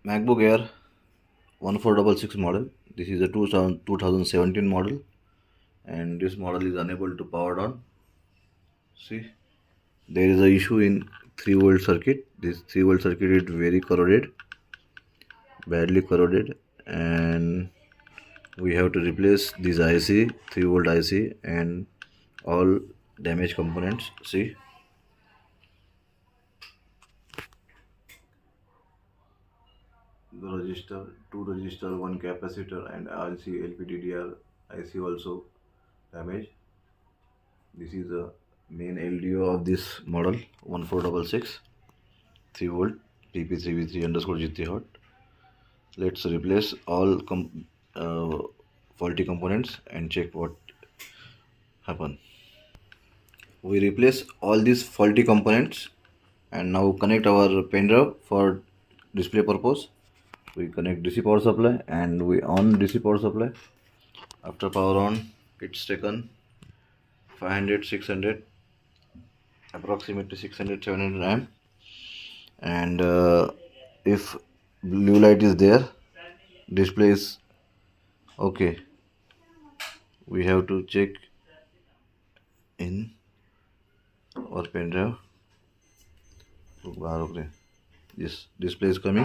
MacBook Air 1466 model. This is a 2017 model, and this model is unable to power on. See, there is a issue in 3-volt circuit. This 3-volt circuit is very corroded, badly corroded, and we have to replace this IC, 3-volt IC, and all damaged components. See, the resistor, two resistor, one capacitor, and RC LPDDR IC also damaged. This is the main LDO of this model 1466 3-volt PP3V3 underscore GT hot. Let's replace all faulty components and check what happened. We replace all these faulty components and now connect our pen drive for display purpose. We connect DC power supply and we on DC power supply. After power on, it's taken 500, 600, approximately 600, 700 amp, and if blue light is there, display is okay. We have to check in our pen drive. Yes, display is coming.